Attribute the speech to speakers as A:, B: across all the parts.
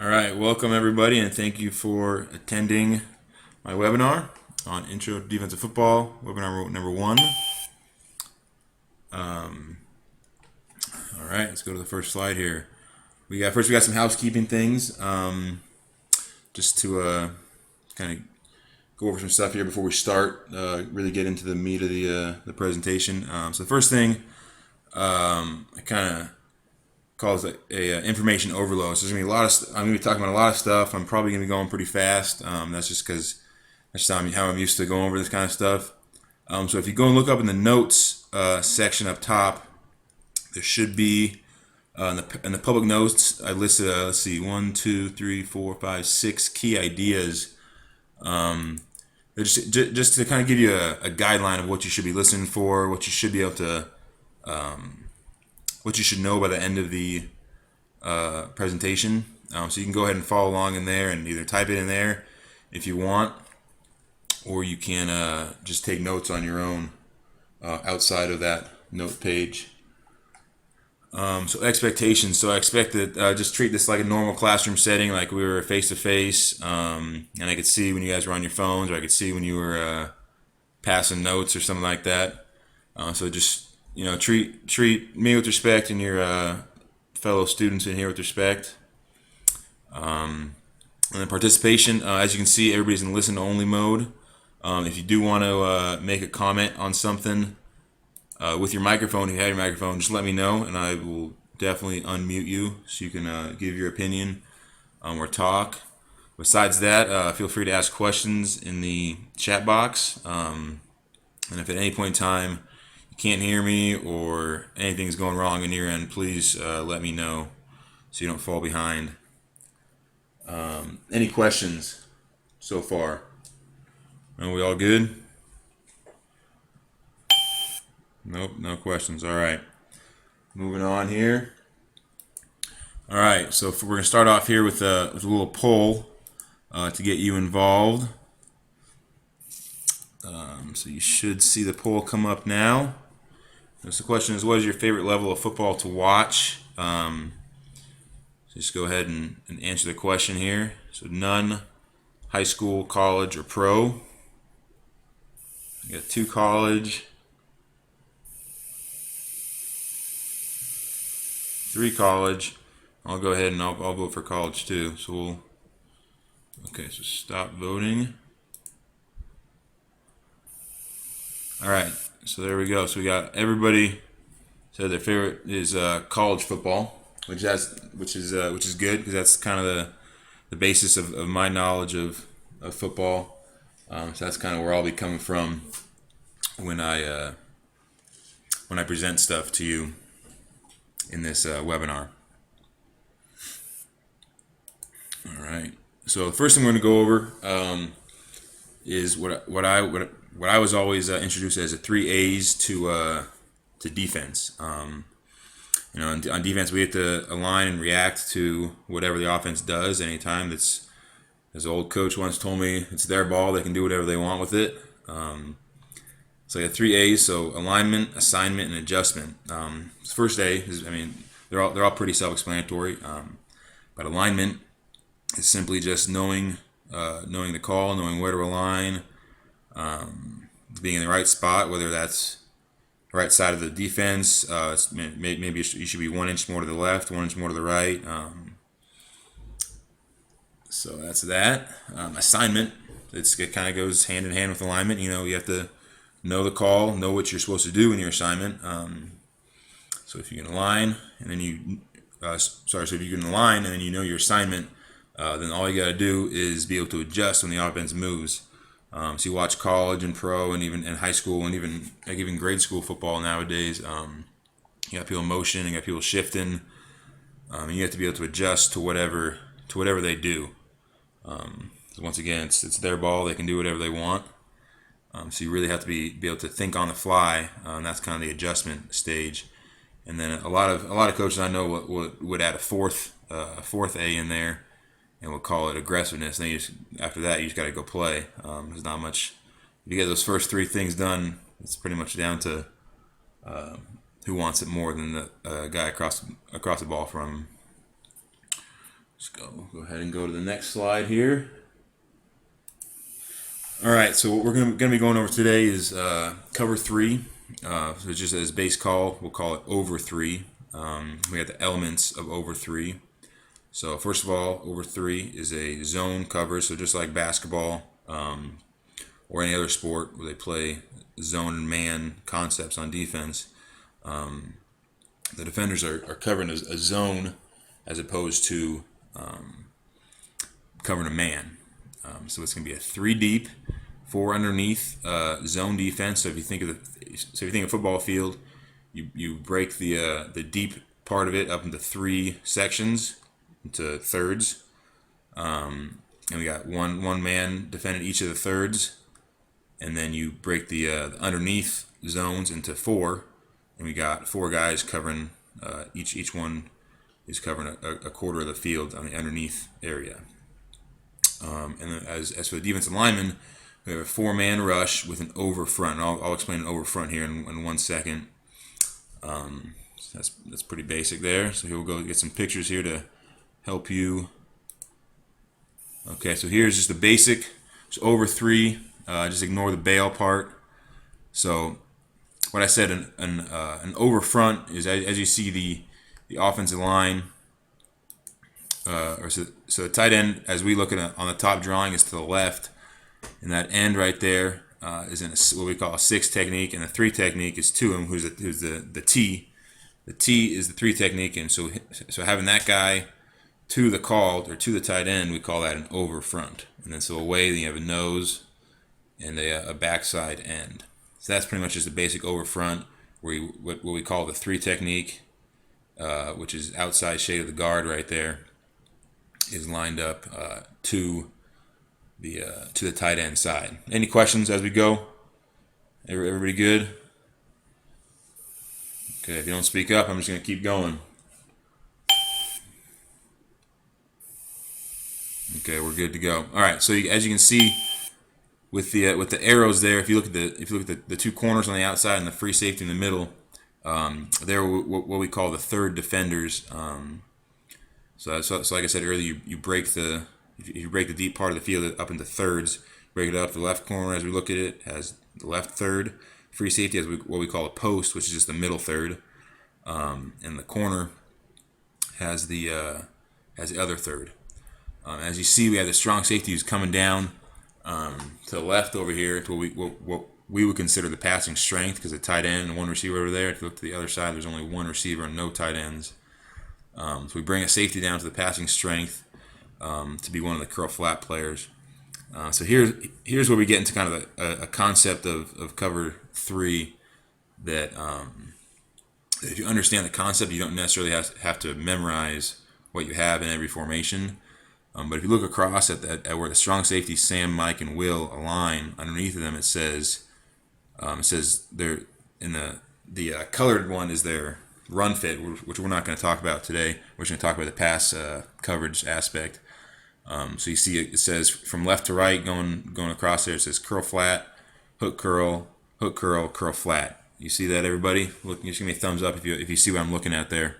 A: All right, welcome everybody, and thank you for attending my webinar on Intro to Defensive Football, webinar number one. All right, let's go to the first slide here. We got some housekeeping things, just to kind of go over some stuff here before we start. Really get into the meat of the presentation. So the first thing, I kind of calls a information overload. So there's gonna be I'm gonna be talking about a lot of stuff. I'm probably gonna be going pretty fast. That's just because that's how I'm used to going over this kind of stuff. So if you go and look up in the notes section up top, there should be in the public notes. I listed let's see, 1, 2, 3, 4, 5, 6 key ideas. Just to kind of give you a guideline of what you should be listening for, what you should be able to, what you should know by the end of the presentation. So you can go ahead and follow along in there and either type it in there if you want, or you can just take notes on your own outside of that note page. So expectations. So I expect that just treat this like a normal classroom setting, like we were face to face, and I could see when you guys were on your phones, or I could see when you were passing notes or something like that. So just treat me with respect and your fellow students in here with respect. And then participation. As you can see, everybody's in listen only mode. If you do want to make a comment on something with your microphone, if you have your microphone, just let me know, and I will definitely unmute you so you can give your opinion or talk. Besides that, feel free to ask questions in the chat box. And if at any point in time you can't hear me or anything's going wrong on your end, please let me know so you don't fall behind. Any questions so far? Are we all good? Nope, no questions. All right. Moving on here. All right, so we're going to start off here with a little poll to get you involved. So you should see the poll come up now. So the question is, what is your favorite level of football to watch? Just go ahead and answer the question here. So none, high school, college, or pro. You got 2 college, 3 college. I'll go ahead and I'll vote for college too. So so stop voting. All right, so there we go. So we got everybody said their favorite is college football, which is good because that's kind of the basis of my knowledge of football. So that's kind of where I'll be coming from when I present stuff to you in this webinar. All right. So the first thing we're going to go over is what I was always introduced as the 3 A's to defense. On defense we have to align and react to whatever the offense does. Anytime that's, as an old coach once told me, it's their ball, they can do whatever they want with it. So I got 3 A's. So alignment, assignment, and adjustment. The first A is, they're all pretty self-explanatory. But alignment is simply just knowing the call, knowing where to align, being in the right spot, whether that's the right side of the defense. Maybe you should be 1 inch more to the left, 1 inch more to the right. So that's that. Assignment, it kind of goes hand in hand with alignment. You have to know the call, know what you're supposed to do in your assignment. So if you can align and then so if you can align and then you know your assignment, then all you got to do is be able to adjust when the offense moves. So you watch college and pro and even in high school and even grade school football nowadays. You got people in motion, you got people shifting, and you have to be able to adjust to whatever they do. So once again, it's their ball; they can do whatever they want. So you really have to be able to think on the fly. And that's kind of the adjustment stage. And then a lot of coaches I know would add a fourth A in there, and we'll call it aggressiveness. And then after that, you just got to go play. There's not much. If you get those first 3 things done, it's pretty much down to who wants it more than the guy across the ball from. Let's go ahead and go to the next slide here. All right, so what we're going to be going over today is cover 3. So just as base call, we'll call it over 3. We got the elements of over 3. So first of all, over 3 is a zone cover. So just like basketball or any other sport where they play zone and man concepts on defense, the defenders are covering a zone as opposed to covering a man. So it's going to be a 3 deep, 4 underneath zone defense. So if you think of football field, you break the deep part of it up into 3 sections, into thirds, and we got one man defending each of the thirds, and then you break the underneath zones into 4, and we got 4 guys covering each one is covering a quarter of the field on the underneath area. And then as for the defensive lineman, we have a 4-man rush with an over front. And I'll explain an over front here in 1 second. So that's pretty basic there. So here we'll go get some pictures here to help you. Okay, so here's just the basic. It's over 3. Just ignore the bail part. So what I said, an over front is as you see the offensive line. So the tight end, as we look at on the top drawing, is to the left, and that end right there is in what we call a 6 technique, and the 3 technique is to him, who's the T. The T is the 3 technique, and so having that guy to the called or to the tight end, we call that an over front. And then so away, then you have a nose and a backside end. So that's pretty much just the basic over front, what we call the 3 technique, which is outside shade of the guard right there, is lined up to the tight end side. Any questions as we go? Everybody good? Okay, if you don't speak up, I'm just going to keep going. Okay, we're good to go. All right, so as you can see with the arrows there, if you look at the 2 corners on the outside and the free safety in the middle, they're what we call the third defenders. So like I said earlier, you break the deep part of the field up into thirds. Break it up. The left corner, as we look at it, has the left third. Free safety has what we call a post, which is just the middle third, and the corner has the other third. As you see, we have the strong safety who's coming down to the left over here to what we would consider the passing strength, because the tight end and 1 receiver over there. If you look to the other side, there's only 1 receiver and no tight ends. So we bring a safety down to the passing strength to be one of the curl flat players. So here's where we get into kind of a concept of cover 3 that if you understand the concept, you don't necessarily have to memorize what you have in every formation. But if you look across at where the strong safety Sam, Mike, and Will align, underneath of them it says they're in the colored one is their run fit, which we're not going to talk about today. We're just going to talk about the pass coverage aspect. So you see it says from left to right going across there. It says curl flat, hook curl, curl flat. You see that, everybody? Look, just give me a thumbs up if you see what I'm looking at there.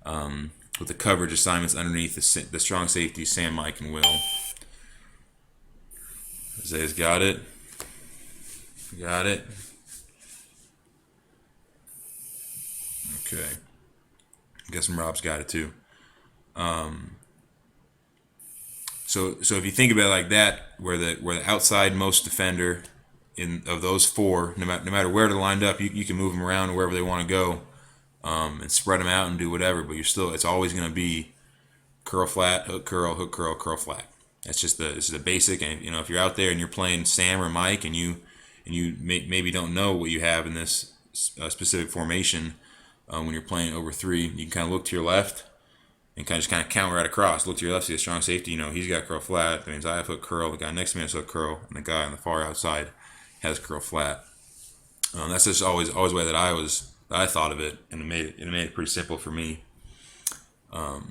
A: With the coverage assignments underneath the strong safety Sam, Mike, and Will. Isaiah's got it. Got it. Okay. I'm guessing Rob's got it too. So if you think about it like that, where the outside most defender of those 4, no matter where they're lined up, you can move them around wherever they want to go, and spread them out and do whatever. But it's always going to be curl flat, hook curl, curl flat. That's just the basic. And if you're out there and you're playing Sam or Mike, and you maybe don't know what you have in this specific formation, when you're playing over 3, you can kind of look to your left and kind of count right across. Look to your left, see the strong safety. He's got curl flat. That means I have hook curl. The guy next to me has hook curl, and the guy on the far outside has curl flat. That's just always the way that I thought of it, and it made it pretty simple for me. So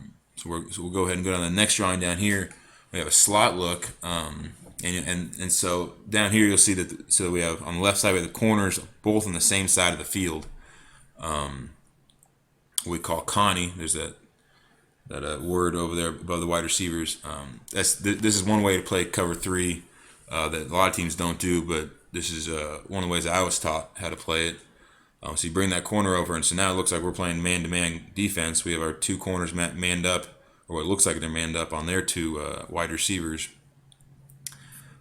A: we'll go ahead and go down to the next drawing down here. We have a slot look, and so down here you'll see that. So we have on the left side we have the corners both on the same side of the field. What we call Connie. There's word over there above the wide receivers. This is one way to play cover three that a lot of teams don't do, but this is one of the ways I was taught how to play it. So you bring that corner over, and so now it looks like we're playing man-to-man defense. We have our two corners manned up, or what looks like they're manned up on their two wide receivers.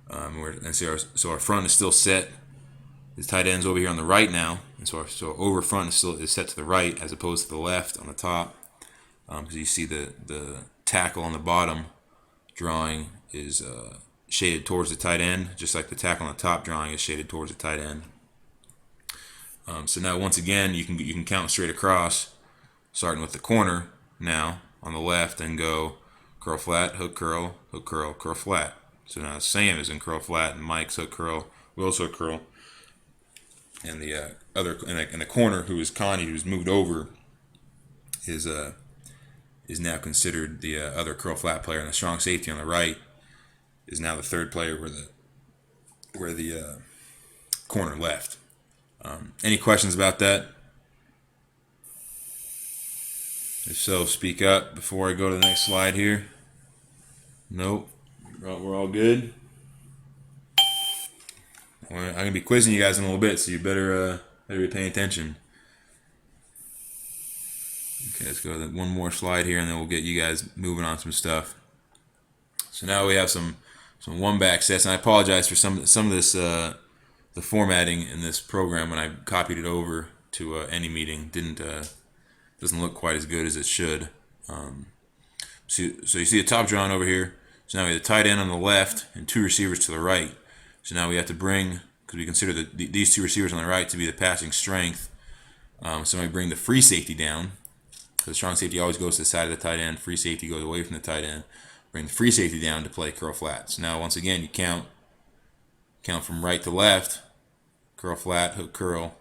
A: So our front is still set. The tight end's over here on the right now, and so over front is set to the right as opposed to the left on the top. Because you see the tackle on the bottom drawing is shaded towards the tight end, just like the tackle on the top drawing is shaded towards the tight end. So now once again you can count straight across, starting with the corner now on the left and go curl flat, hook curl, curl flat. So now Sam is in curl flat and Mike's hook curl, Will's hook curl, and the other in the corner who is Connie, who's moved over, is now considered the other curl flat player, and the strong safety on the right is now the third player where the corner left. Any questions about that? If so, speak up before I go to the next slide here. Nope. We're all good. I'm going to be quizzing you guys in a little bit, so you better be paying attention. Okay, let's go to one more slide here, and then we'll get you guys moving on some stuff. So now we have some one-back sets, and I apologize for some of this the formatting in this program when I copied it over to AnyMeeting doesn't look quite as good as it should. So you see the top drawing over here. So now we have the tight end on the left and two receivers to the right. So now we have to bring, because we consider these two receivers on the right to be the passing strength. So we bring the free safety down. So the strong safety always goes to the side of the tight end. Free safety goes away from the tight end. Bring the free safety down to play curl flat. So now once again you count from right to left. Curl flat, hook curl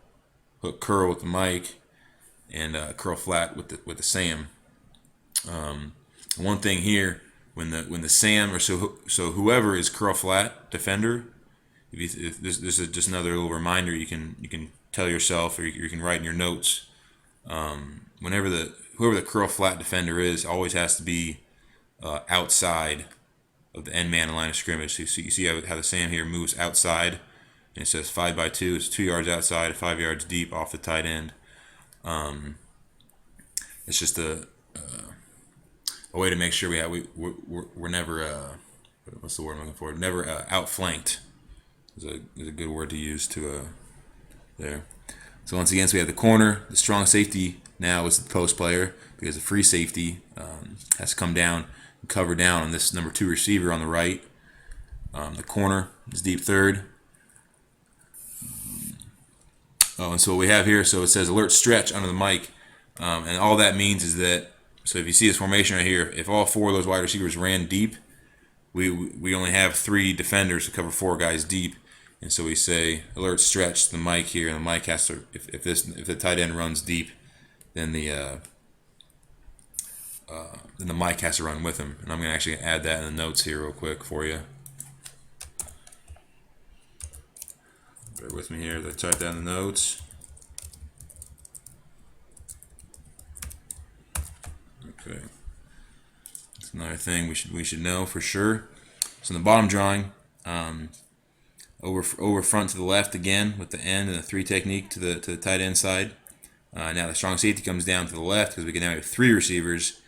A: with the Mike, and curl flat with the Sam. One thing here, when the Sam or so whoever is curl flat defender, if this is just another little reminder you can tell yourself, or you can write in your notes. Whoever the curl flat defender is always has to be outside of the end man line of scrimmage. So you see how the Sam here moves outside. And it says 5x2. It's 2 yards outside, 5 yards deep off the tight end. It's just a way to make sure we're never what's the word I'm looking for? Never outflanked. Is a good word to use to there. So once again, so we have the corner. The strong safety now is the post player because the free safety has to come down and cover down on this number 2 receiver on the right. The corner is deep third. And so what we have here, so it says alert stretch under the Mike, and all that means is that, so if you see this formation right here, if all 4 of those wide receivers ran deep, we only have 3 defenders to cover 4 guys deep, and so we say alert stretch the Mike here, and the Mike has to, if the tight end runs deep, then the Mike has to run with him, and I'm going to actually add that in the notes here real quick for you. Bear with me here. Let's type down the notes. Okay. That's another thing we should know for sure. So in the bottom drawing, over front to the left again with the end and the 3 technique to the tight end side. Now the strong safety comes down to the left because we can now have 3 receivers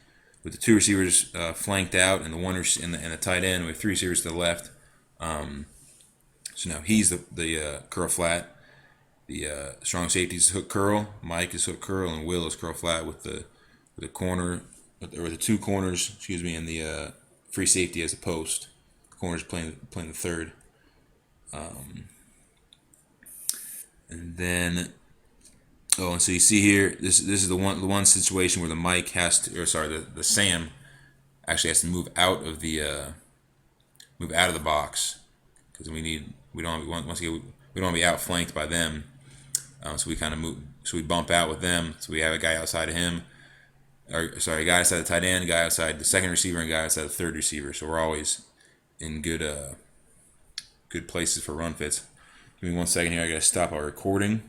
A: with the 2 receivers flanked out and the tight end with 3 receivers to the left. So now he's the curl flat. The strong safety is hook curl. Mike is hook curl, and Will is curl flat with the corner or the 2 corners. Excuse me, and the free safety as a post. The corners playing the third. And then and so you see here, this is the one situation where the Mike has to, or sorry, the Sam actually has to move out of the box because we don't want to be outflanked by them, so we kind of move. So we bump out with them. So we have a guy outside of him, a guy outside the tight end, a guy outside the second receiver, and a guy outside the third receiver. So we're always in good places for run fits. Give me 1 second here. I gotta stop our recording.